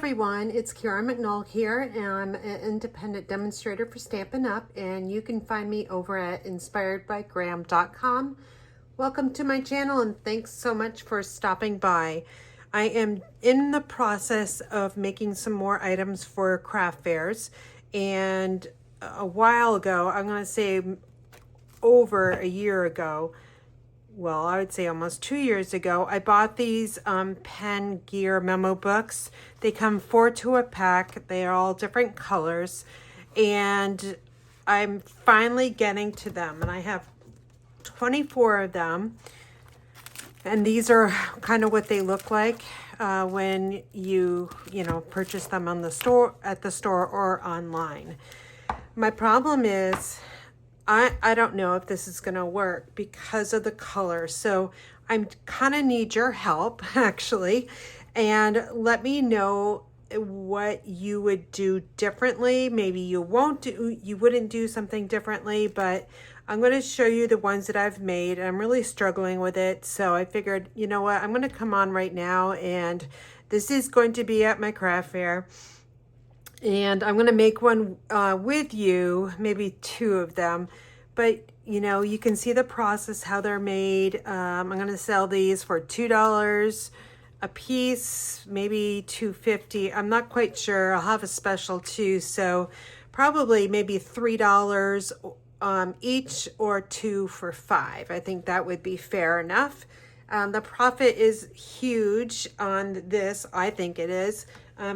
everyone, it's Sharon McNall here, and I'm an independent demonstrator for Stampin' Up, and you can find me over at inspiredbygraham.com. Welcome to my channel, and thanks so much for stopping by. I am in the process of making some more items for craft fairs, and a while ago, I'm going to say over a year ago, well, I would say almost 2 years ago, I bought these pen gear memo books. They come 4 to a pack. They are all different colors, and I'm finally getting to them, and I have 24 of them, and these are kind of what they look like when you purchase them on the store, at the store, or online. My problem is I don't know if this is going to work because of the color. So I kind of need your help, actually, and let me know what you would do differently. Maybe you wouldn't do something differently, but I'm going to show you the ones that I've made. I'm really struggling with it. So I figured, you know what, I'm going to come on right now, and this is going to be at my craft fair. And I'm going to make one with you, maybe 2 of them. But, you can see the process, how they're made. I'm going to sell these for $2 a piece, maybe $2.50. I'm not quite sure. I'll have a special too. So probably maybe $3 each, or 2 for $5. I think that would be fair enough. The profit is huge on this. I think it is.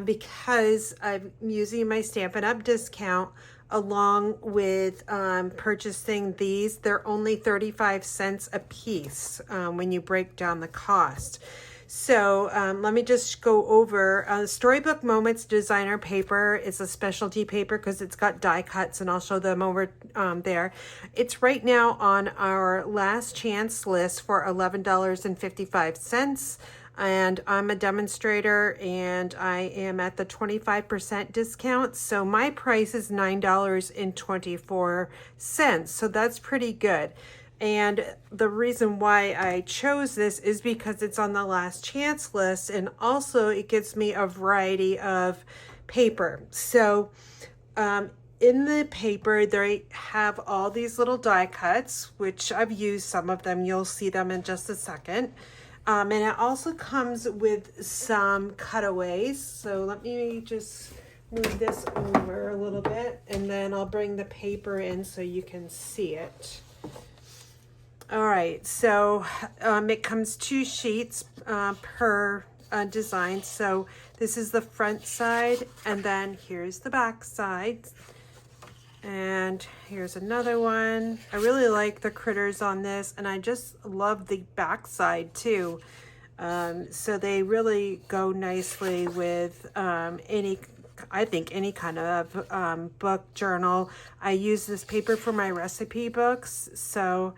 Because I'm using my Stampin' Up discount along with purchasing these. They're only 35 cents a piece when you break down the cost. So let me just go over Storybook Moments designer paper. It's a specialty paper because it's got die cuts, and I'll show them over there. It's right now on our last chance list for $11.55. And I'm a demonstrator, and I am at the 25% discount. So my price is $9.24. So that's pretty good. And the reason why I chose this is because it's on the last chance list, and also it gives me a variety of paper. So in the paper, they have all these little die cuts, which I've used some of them. You'll see them in just a second. And it also comes with some cutaways. So let me just move this over a little bit, and then I'll bring the paper in so you can see it. All right, so it comes 2 sheets per design. So this is the front side, and then here's the back side. And here's another one. I really like the critters on this, and I just love the back side too. So they really go nicely with any kind of book, journal. I use this paper for my recipe books, so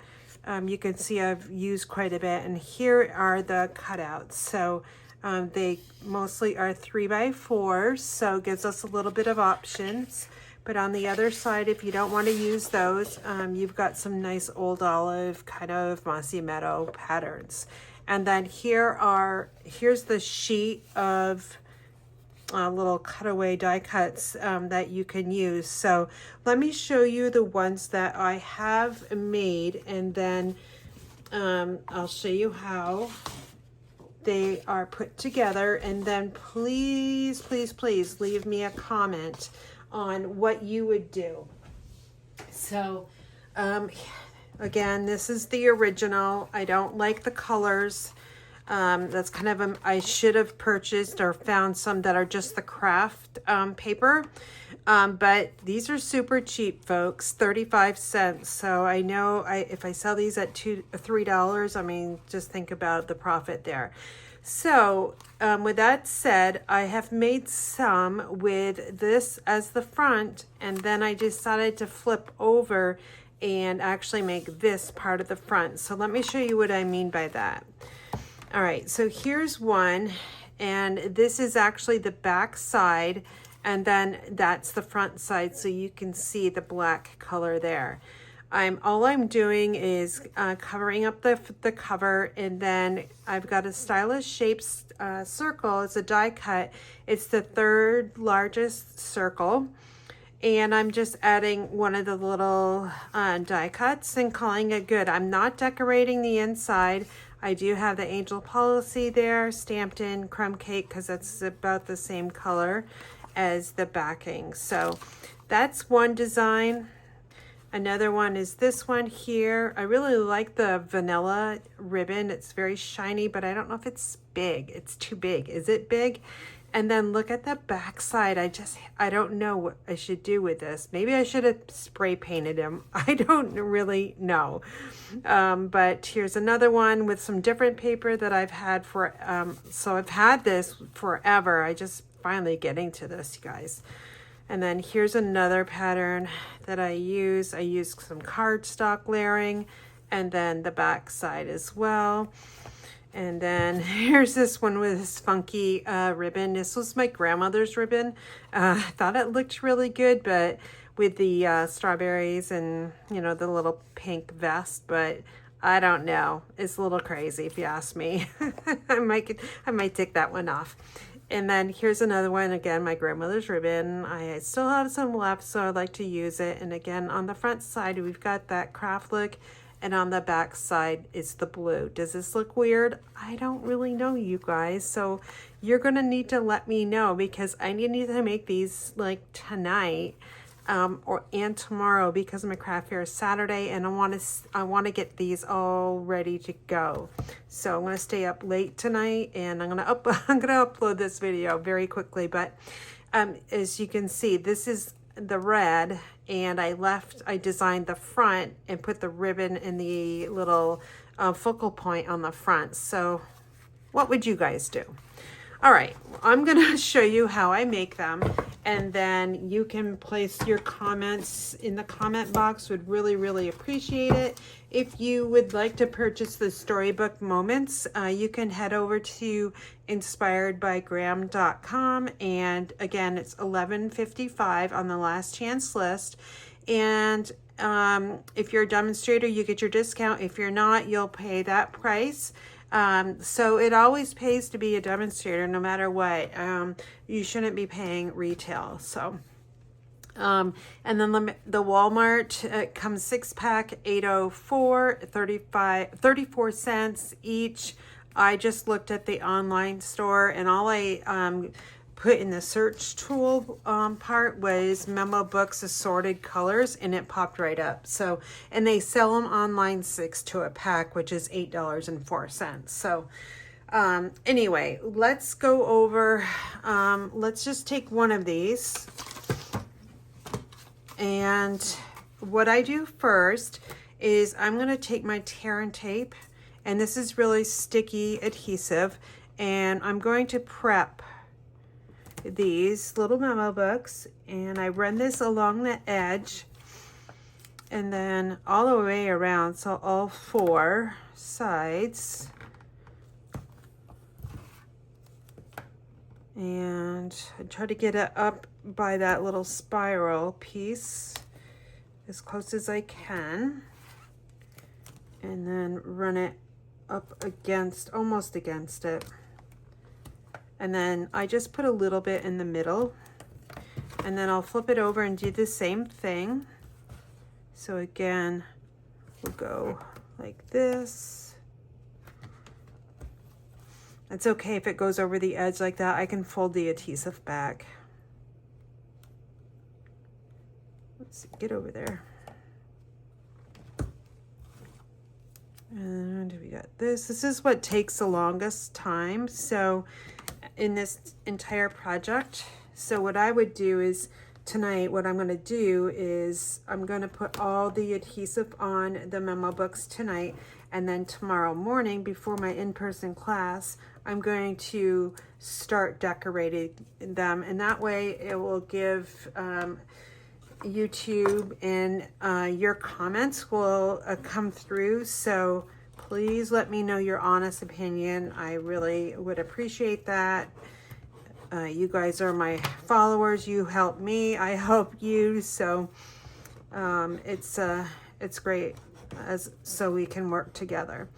you can see I've used quite a bit. And here are the cutouts. So they mostly are 3x4, so it gives us a little bit of options. But on the other side, if you don't want to use those, you've got some nice old olive kind of mossy meadow patterns. And then here's the sheet of little cutaway die cuts that you can use. So let me show you the ones that I have made, and then I'll show you how they are put together. And then please, please, please leave me a comment on what you would do. So again, this is the original. I don't like the colors. That's kind of I should have purchased or found some that are just the craft paper, but these are super cheap, folks, 35 cents. So I know if I sell these at $3, I mean, just think about the profit there. So with that said, I have made some with this as the front, and then I decided to flip over and actually make this part of the front. So let me show you what I mean by that. All right, so here's one, and this is actually the back side, and then that's the front side, so you can see the black color there. All I'm doing is covering up the cover, and then I've got a stylish shaped circle. It's a die cut. It's the third largest circle, and I'm just adding one of the little die cuts and calling it good. I'm not decorating the inside. I do have the angel policy there stamped in crumb cake because that's about the same color as the backing. So that's one design. Another one is this one here. I really like the vanilla ribbon. It's very shiny, but I don't know if it's big. It's too big. Is it big? And then look at the back side. I don't know what I should do with this. Maybe I should have spray painted him. I don't really know. But here's another one with some different paper that I've had for, so I've had this forever. I just finally getting to this, you guys. And then here's another pattern that I use. I use some cardstock layering, and then the back side as well. And then here's this one with this funky ribbon. This was my grandmother's ribbon. I thought it looked really good, but with the strawberries and, you know, the little pink vest, but I don't know. It's a little crazy if you ask me. I might take that one off. And then here's another one, again, my grandmother's ribbon. I still have some left, so I'd like to use it. And again, on the front side, we've got that craft look, and on the back side, it's the blue. Does this look weird? I don't really know, you guys. So you're gonna need to let me know, because I need to make these like tonight and tomorrow, because my craft fair is Saturday, and I want to get these all ready to go. So I'm going to stay up late tonight, and I'm going to upload this video very quickly. But as you can see, this is the red, and I designed the front and put the ribbon in the little focal point on the front. So what would you guys do? All right, I'm gonna show you how I make them, and then you can place your comments in the comment box. Would really, really appreciate it. If you would like to purchase the Storybook Moments, you can head over to inspiredbygraham.com, and again, it's $11.55 on the last chance list. And if you're a demonstrator, you get your discount. If you're not, you'll pay that price. So it always pays to be a demonstrator, no matter what. You shouldn't be paying retail. So, and then the Walmart comes 6-pack, $8.04, 34 cents each. I just looked at the online store, and all I put in the search tool part was Memo books assorted colors, and it popped right up. So, and they sell them online 6 to a pack, which is $8.04. So anyway, let's go over, let's just take one of these. And what I do first is I'm going to take my tear and tape, and this is really sticky adhesive, and I'm going to prep these little memo books, and I run this along the edge and then all the way around, so all 4 sides, and I try to get it up by that little spiral piece as close as I can, and then run it up against, almost against it. And then I just put a little bit in the middle, and then I'll flip it over and do the same thing. So again, we'll go like this. It's okay if it goes over the edge like that. I can fold the adhesive back. Let's see, get over there. And we got this. This is what takes the longest time. So in this entire project. So what I would do is tonight, what I'm going to do is I'm going to put all the adhesive on the memo books tonight, and then tomorrow morning before my in-person class, I'm going to start decorating them, and that way it will give YouTube and your comments will come through. So please let me know your honest opinion. I really would appreciate that. You guys are my followers. You help me, I help you. So it's it's great so we can work together.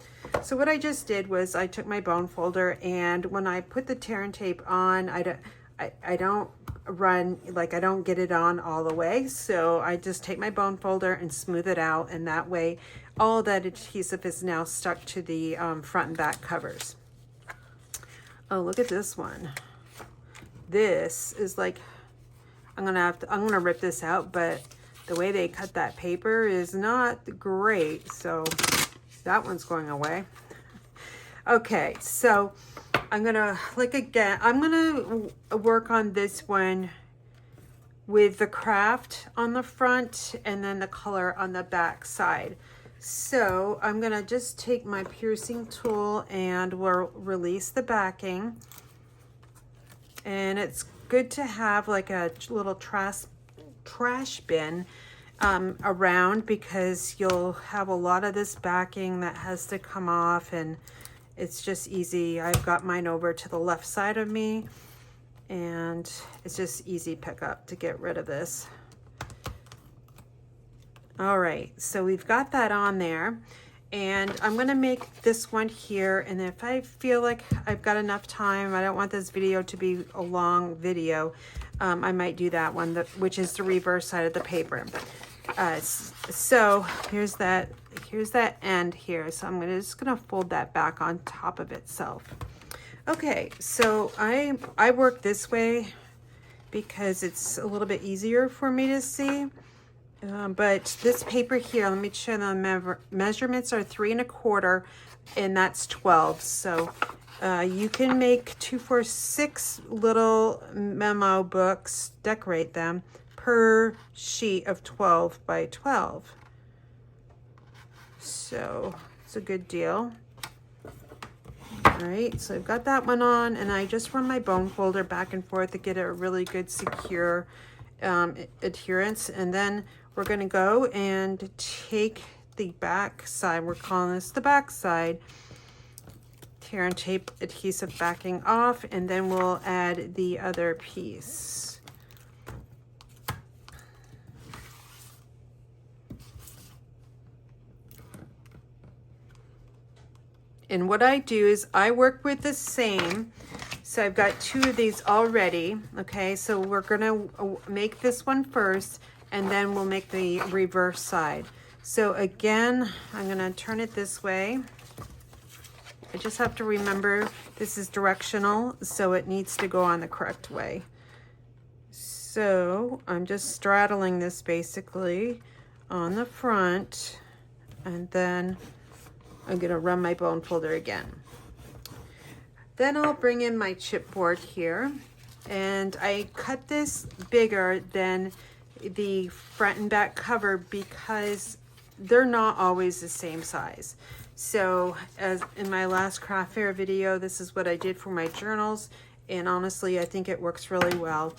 So what I just did was I took my bone folder, and when I put the tear and tape on, I don't run, like I don't get it on all the way. So I just take my bone folder and smooth it out, and that way all that adhesive is now stuck to the front and back covers. Oh, look at this one. This is like, I'm gonna rip this out, but the way they cut that paper is not great. So that one's going away. Okay, so I'm gonna, like again, I'm gonna work on this one with the craft on the front and then the color on the back side. So I'm gonna just take my piercing tool and we'll release the backing. And it's good to have like a little trash bin around, because you'll have a lot of this backing that has to come off, and it's just easy. I've got mine over to the left side of me, and it's just easy pickup to get rid of this. All right, so we've got that on there, and I'm gonna make this one here, and if I feel like I've got enough time, I don't want this video to be a long video, I might do that one, which is the reverse side of the paper. So here's that end here. So I'm just gonna fold that back on top of itself. Okay, so I work this way because it's a little bit easier for me to see. But this paper here, let me show the measurements are 3 1/4, and that's 12. So you can make 2, 4, 6 little memo books, decorate them per sheet of 12 by 12. So it's a good deal. All right, so I've got that one on, and I just run my bone folder back and forth to get a really good secure adherence. And then we're going to go and take the back side, we're calling this the back side, tear and tape adhesive backing off, and then we'll add the other piece. And what I do is I work with the same. So I've got 2 of these already. Okay, so we're gonna make this one first, and then we'll make the reverse side. So again, I'm gonna turn it this way. I just have to remember this is directional, so it needs to go on the correct way. So I'm just straddling this basically on the front, and then I'm gonna run my bone folder again. Then I'll bring in my chipboard here, and I cut this bigger than the front and back cover because they're not always the same size. So as in my last craft fair video, this is what I did for my journals, and honestly I think it works really well.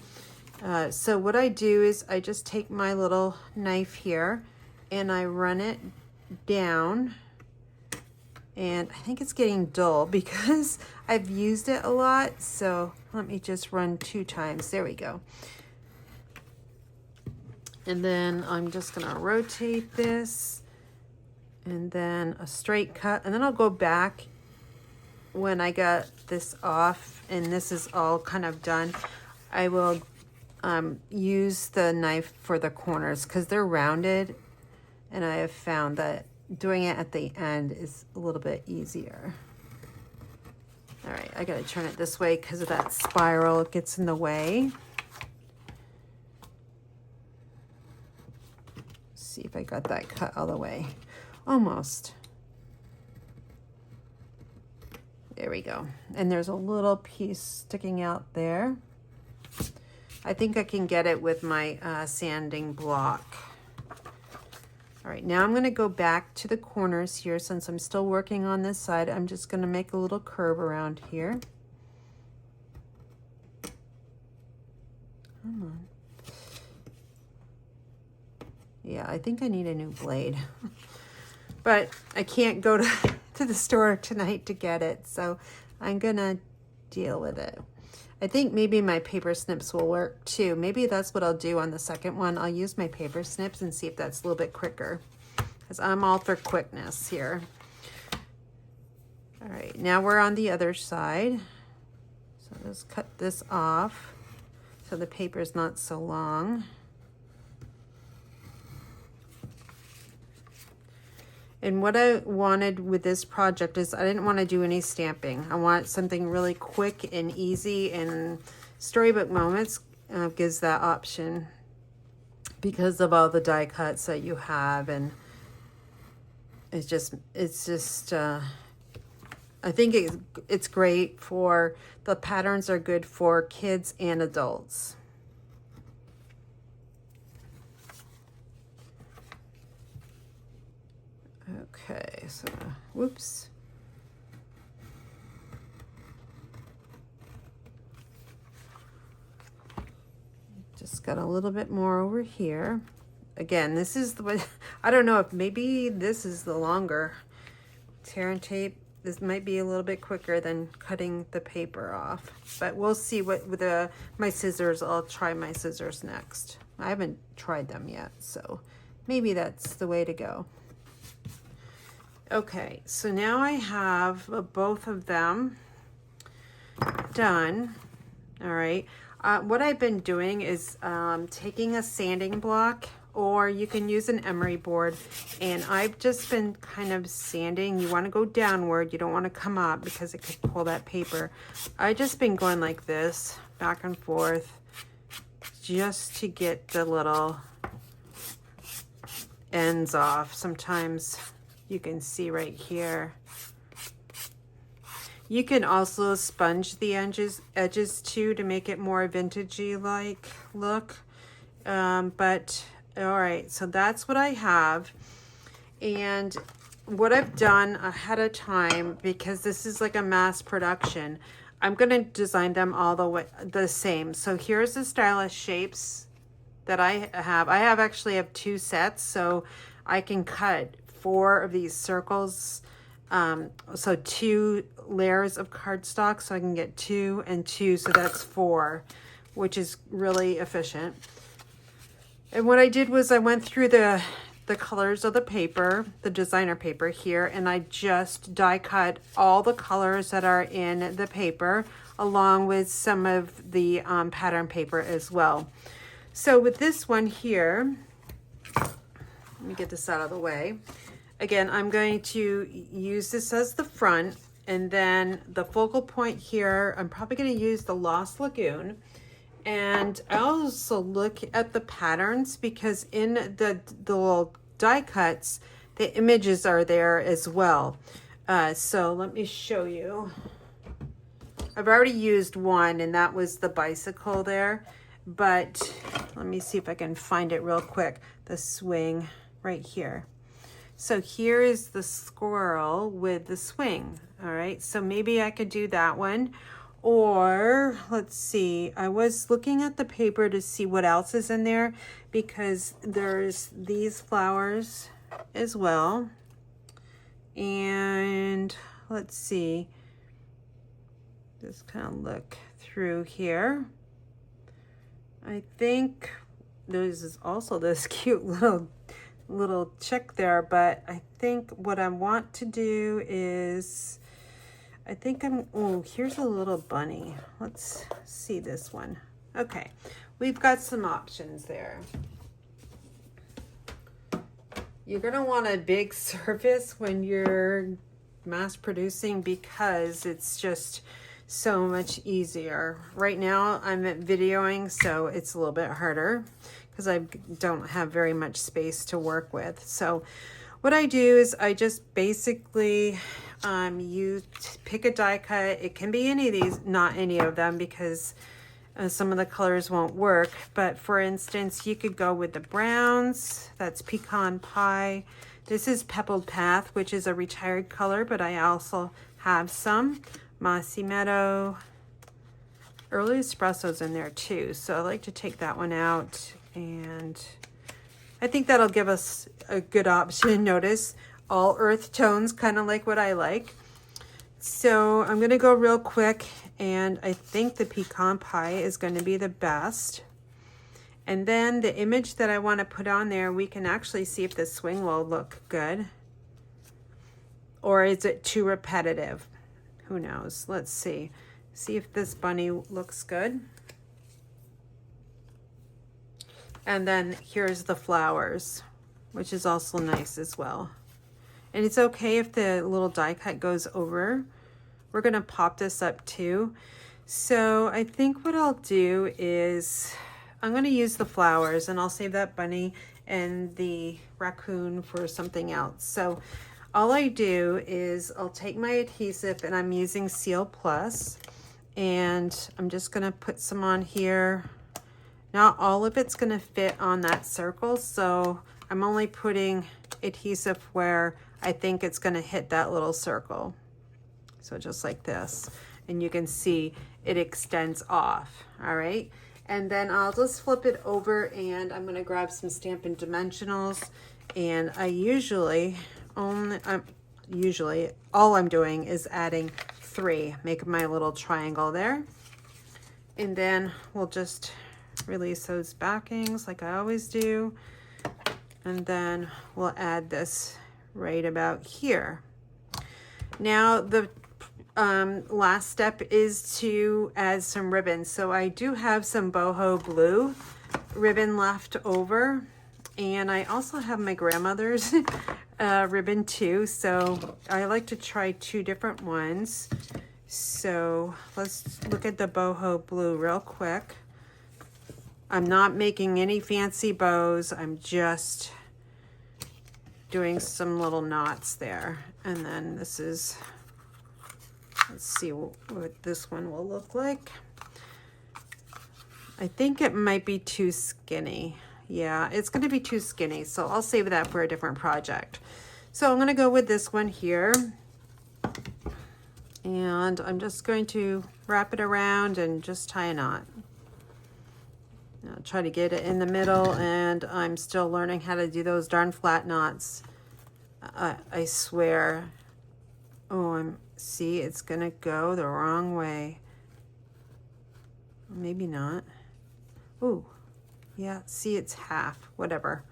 So what I do is I just take my little knife here and I run it down, and I think it's getting dull because I've used it a lot. So let me just run 2 times. There we go. And then I'm just gonna rotate this, and then a straight cut, and then I'll go back when I got this off and this is all kind of done. I will use the knife for the corners because they're rounded, and I have found that doing it at the end is a little bit easier. All right, I gotta turn it this way because of that spiral, it gets in the way. See if I got that cut all the way. Almost. There we go. And there's a little piece sticking out there. I think I can get it with my sanding block. All right, now I'm going to go back to the corners here. Since I'm still working on this side, I'm just going to make a little curve around here. Come on. Yeah, I think I need a new blade. But I can't go to the store tonight to get it, so I'm going to deal with it. I think maybe my paper snips will work too. Maybe that's what I'll do on the second one. I'll use my paper snips and see if that's a little bit quicker. because I'm all for quickness here. All right, now we're on the other side. So let's cut this off so the paper is not so long. And what I wanted with this project is I didn't want to do any stamping. I want something really quick and easy, and Storybook Moments gives that option because of all the die cuts that you have. And it's just I think it's great for, the patterns are good for kids and adults. Okay, so, whoops. Just got a little bit more over here. Again, this is the way, I don't know if maybe this is the longer tear and tape. This might be a little bit quicker than cutting the paper off, but we'll see what with my scissors. I'll try my scissors next. I haven't tried them yet, so maybe that's the way to go. Okay, so now I have both of them done. All right, what I've been doing is taking a sanding block, or you can use an emery board, and I've just been kind of sanding. You want to go downward, you don't want to come up because it could pull that paper. I've just been going like this, back and forth, just to get the little ends off. Sometimes you can see right here. You can also sponge the edges too to make it more vintagey like look. But all right, so that's what I have. And what I've done ahead of time, because this is like a mass production, I'm gonna design them all the same. So here's the stylish shapes that I have. I actually have 2 sets, so I can cut 4 of these circles. So 2 layers of cardstock, so I can get 2 and 2, so that's 4, which is really efficient. And what I did was I went through the colors of the paper, the designer paper here, and I just die cut all the colors that are in the paper, along with some of the pattern paper as well. So with this one here, let me get this out of the way. Again, I'm going to use this as the front, and then the focal point here, I'm probably going to use the Lost Lagoon. And I also look at the patterns, because in the little die cuts, the images are there as well. So let me show you. I've already used one, and that was the bicycle there. But let me see if I can find it real quick. The swing right here. So here is the squirrel with the swing. All right, so maybe I could do that one. Or let's see, I was looking at the paper to see what else is in there, because there's these flowers as well. And let's see, just kind of look through here. I think there's also this cute little chick there, but I think what I want to do is, I think oh, here's a little bunny. Let's see this one. Okay, we've got some options there. You're gonna want a big surface when you're mass producing, because it's just so much easier. Right now I'm videoing, so it's a little bit harder because I don't have very much space to work with. So what I do is I just basically you pick a die cut. It can be any of these, not any of them, because some of the colors won't work. But for instance, you could go with the browns. That's Pecan Pie. This is Pebbled Path, which is a retired color, but I also have some. Mossy Meadow. Early Espresso's in there too, so I like to take that one out, and I think that'll give us a good option. Notice all earth tones, kind of like what I like. So I'm gonna go real quick, and I think the Pecan Pie is going to be the best. And then the image that I want to put on there, we can actually see if the swing will look good. Or is it too repetitive? Who knows? Let's see. See if this bunny looks good. And then here's the flowers, which is also nice as well. And it's okay if the little die cut goes over. We're gonna pop this up too. So I think what I'll do is I'm gonna use the flowers, and I'll save that bunny and the raccoon for something else. So all I do is I'll take my adhesive, and I'm using Seal Plus, and I'm just gonna put some on here. Not all of it's gonna fit on that circle, so I'm only putting adhesive where I think it's gonna hit that little circle. So just like this, and you can see it extends off, all right? And then I'll just flip it over, and I'm gonna grab some Stampin' Dimensionals, and I usually all I'm doing is adding 3, making my little triangle there. And then we'll just release those backings like I always do. And then we'll add this right about here. Now the last step is to add some ribbon. So I do have some boho blue ribbon left over, and I also have my grandmother's ribbon too. So I like to try 2 different ones. So let's look at the boho blue real quick. I'm not making any fancy bows. I'm just doing some little knots there. And then this is, let's see what this one will look like. I think it might be too skinny. Yeah, it's gonna be too skinny, so I'll save that for a different project. So I'm gonna go with this one here. And I'm just going to wrap it around and just tie a knot. I'll try to get it in the middle, and I'm still learning how to do those darn flat knots. I swear. Oh, see, it's gonna go the wrong way. Maybe not. Ooh, yeah, see, it's half. Whatever.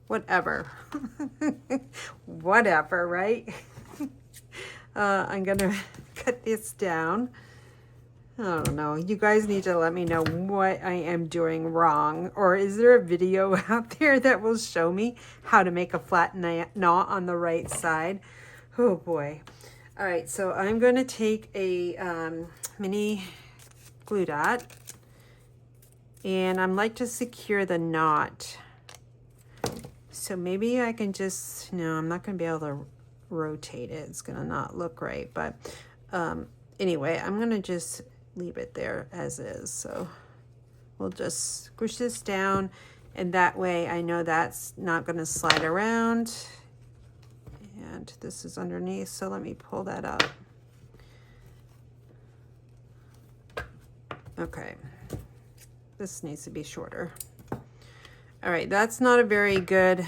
Whatever, right? I'm gonna cut this down. I don't know. You guys need to let me know what I am doing wrong. Or is there a video out there that will show me how to make a flat knot on the right side? Oh boy. All right, so I'm going to take a mini glue dot, and I'm like to secure the knot. So maybe I can just, no, I'm not going to be able to rotate it. It's going to not look right. But anyway, I'm going to just leave it there as is. So we'll just squish this down, and that way I know that's not going to slide around. And this is underneath, so let me pull that up. Okay, this needs to be shorter. All right, that's not a very good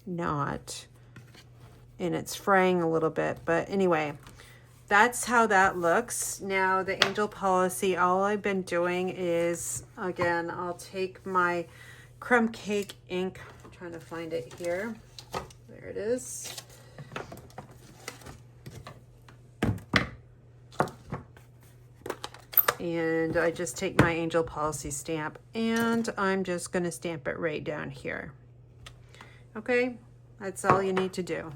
knot, and it's fraying a little bit, but anyway, that's how that looks. Now the Angel Policy, all I've been doing is, again, I'll take my crumb cake ink, I'm trying to find it here. There it is. And I just take my Angel Policy stamp, and I'm just going to stamp it right down here. Okay, that's all you need to do.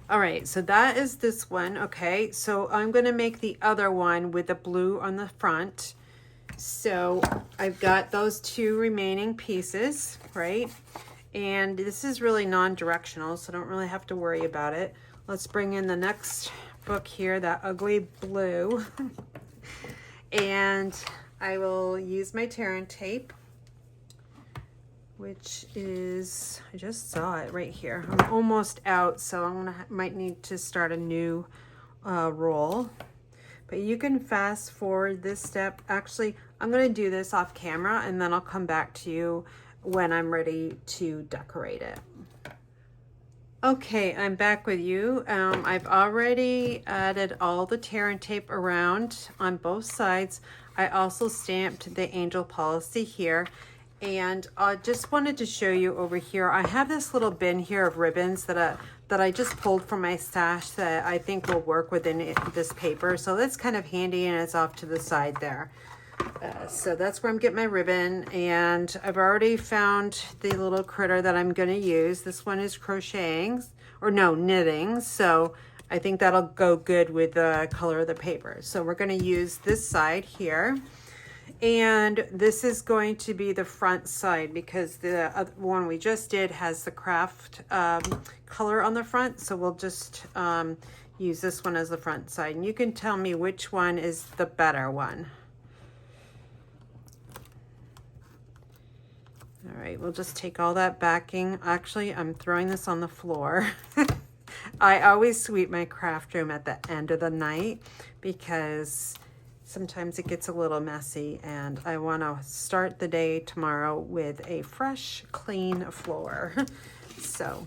All right, so that is this one. Okay, so I'm going to make the other one with the blue on the front. So I've got those 2 remaining pieces, right? And this is really non-directional, so don't really have to worry about it. Let's bring in the next book here, that ugly blue. And I will use my tear and tape, which is, I just saw it right here. I'm almost out, so might need to start a new roll. But you can fast forward this step. Actually, I'm gonna do this off camera, and then I'll come back to you when I'm ready to decorate it. Okay, I'm back with you. I've already added all the tear and tape around on both sides. I also stamped the angel policy here. And I just wanted to show you over here. I have this little bin here of ribbons that I just pulled from my stash that I think will work within this paper. So that's kind of handy, and it's off to the side there. So that's where I'm getting my ribbon, and I've already found the little critter that I'm going to use. This one is crocheting, or no, knitting. So I think that'll go good with the color of the paper. So we're going to use this side here. And this is going to be the front side because the other one we just did has the craft color on the front. So we'll just use this one as the front side. And you can tell me which one is the better one. All right, we'll just take all that backing. Actually, I'm throwing this on the floor. I always sweep my craft room at the end of the night because sometimes it gets a little messy, and I want to start the day tomorrow with a fresh, clean floor. So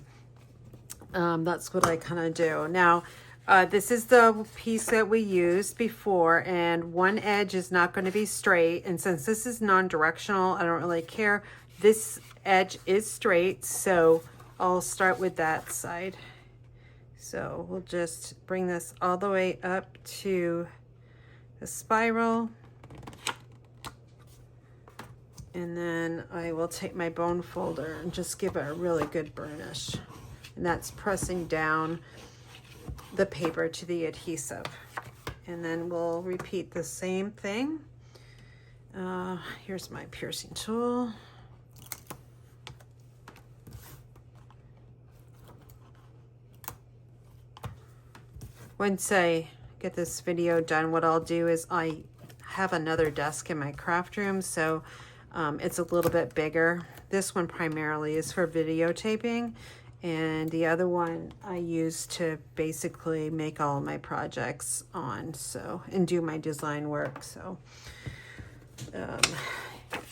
that's what I kind of do. Now, this is the piece that we used before, and one edge is not going to be straight. And since this is non-directional, I don't really care. This edge is straight, so I'll start with that side. So we'll just bring this all the way up to the spiral, and then I will take my bone folder and just give it a really good burnish, and that's pressing down the paper to the adhesive. And then we'll repeat the same thing. Here's my piercing tool. Once I get this video done, what I'll do is I have another desk in my craft room, so it's a little bit bigger. This one primarily is for videotaping, and the other one I use to basically make all my projects on, so, and do my design work. So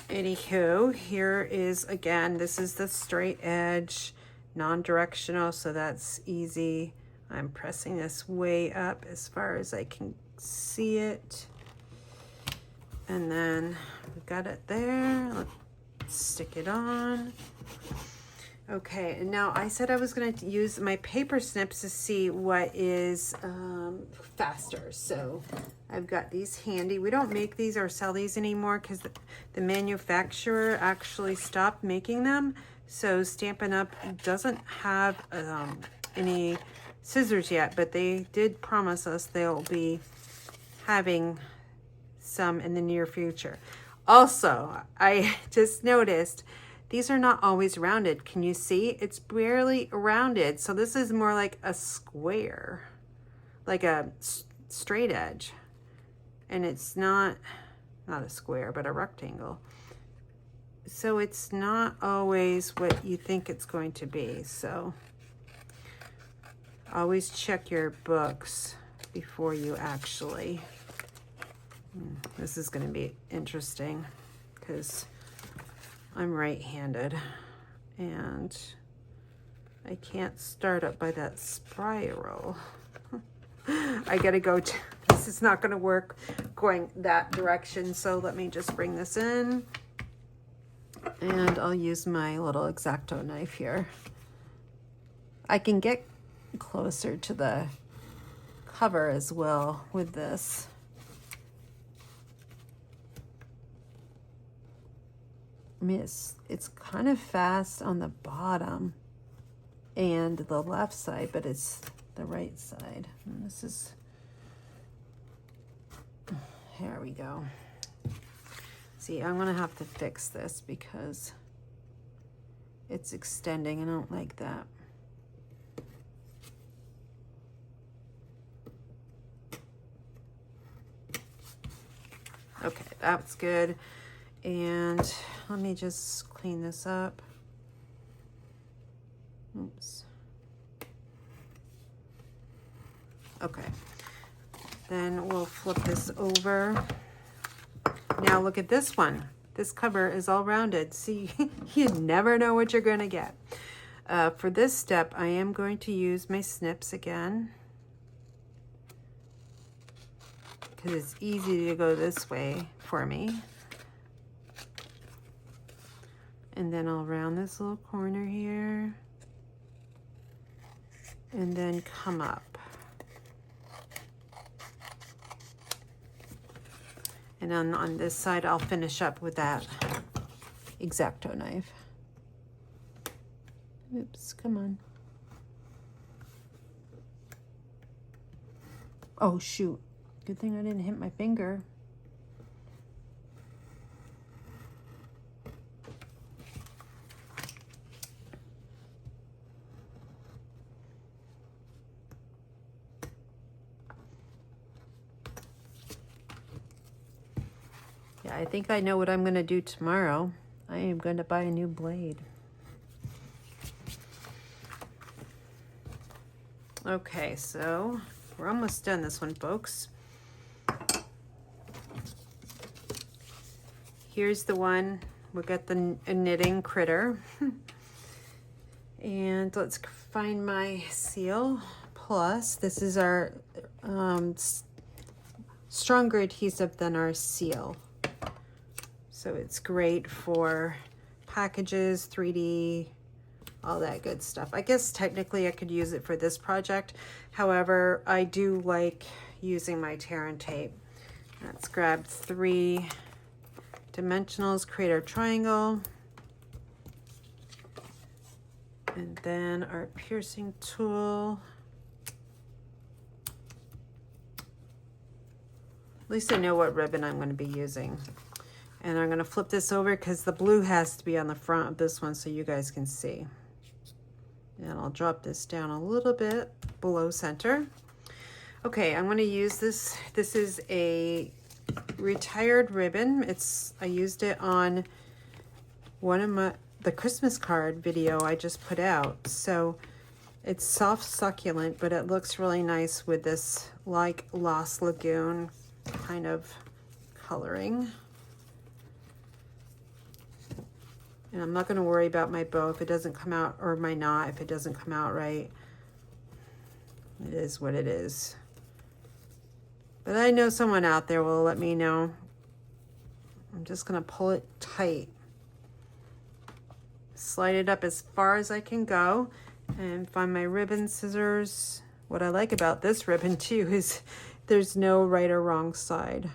anywho, here is, again, this is the straight edge, non-directional, so that's easy. I'm pressing this way up as far as I can see it. And then we've got it there. Let's stick it on. Okay, and now I said I was going to use my paper snips to see what is faster. So I've got these handy. We don't make these or sell these anymore because the manufacturer actually stopped making them. So Stampin' Up! Doesn't have any scissors yet, but they did promise us they'll be having some in the near future. Also, I just noticed these are not always rounded. Can you see? It's barely rounded. So this is more like a square, like a straight edge. And it's not a square, but a rectangle. So it's not always what you think it's going to be. So always check your books before you actually, this is going to be interesting because I'm right-handed and I can't start up by that spiral. I gotta go, this is not gonna work going that direction, so let me just bring this in and I'll use my little X-Acto knife here. I can get closer to the cover as well with this. I mean, it's kind of fast on the bottom and the left side, but it's the right side. And this is, here we go. See, I'm gonna have to fix this because it's extending. I don't like that. Okay, that's good. And let me just clean this up. Oops. Okay, then we'll flip this over. Now look at this one. This cover is all rounded. See, you never know what you're gonna get. For this step, I am going to use my snips again, because it's easy to go this way for me. And then I'll round this little corner here and then come up. And then on this side, I'll finish up with that X-Acto knife. Oops, come on. Oh, shoot. Good thing I didn't hit my finger. Yeah, I think I know what I'm going to do tomorrow. I am going to buy a new blade. Okay, so we're almost done this one, folks. Here's the one. We got the knitting critter. And let's find my seal. Plus, this is our stronger adhesive than our seal. So it's great for packages, 3D, all that good stuff. I guess technically I could use it for this project. However, I do like using my tear and tape. Let's grab 3 dimensionals, create our triangle. And then our piercing tool. At least I know what ribbon I'm going to be using. And I'm going to flip this over because the blue has to be on the front of this one so you guys can see. And I'll drop this down a little bit below center. Okay, I'm going to use this. This is a retired ribbon. I used it on one of the Christmas card video I just put out. So it's soft succulent, but it looks really nice with this like Lost Lagoon kind of coloring. And I'm not going to worry about my bow if it doesn't come out, or my knot if it doesn't come out right. It is what it is. But I know someone out there will let me know. I'm just going to pull it tight. Slide it up as far as I can go and find my ribbon scissors. What I like about this ribbon too is there's no right or wrong side.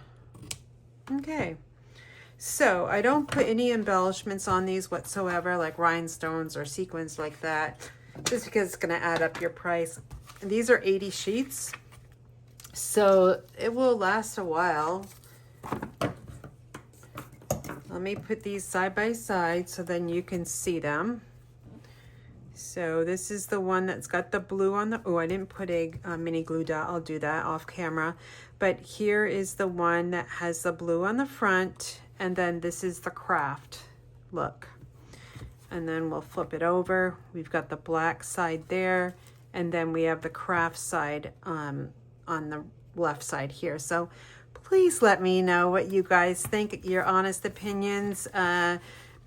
Okay. So I don't put any embellishments on these whatsoever, like rhinestones or sequins like that, just because it's going to add up your price. And these are 80 sheets, so it will last a while. Let me put these side by side so then you can see them. So this is the one that's got the blue on the, oh, I didn't put a mini glue dot. I'll do that off camera. But here is the one that has the blue on the front. And then this is the craft look. And then we'll flip it over. We've got the black side there. And then we have the craft side on the left side here. So please let me know what you guys think, your honest opinions.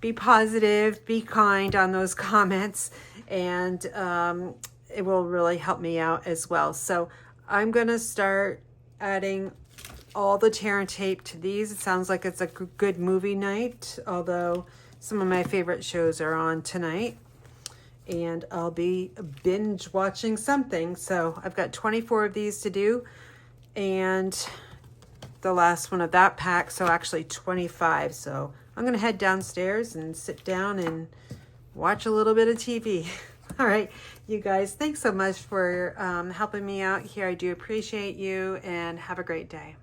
Be positive, be kind on those comments. And it will really help me out as well. So I'm going to start adding all the tear and tape to these. It sounds like it's a good movie night, although some of my favorite shows are on tonight. And I'll be binge watching something. So I've got 24 of these to do. And the last one of that pack, so actually 25. So I'm going to head downstairs and sit down and watch a little bit of TV. All right, you guys, thanks so much for helping me out here. I do appreciate you, and have a great day.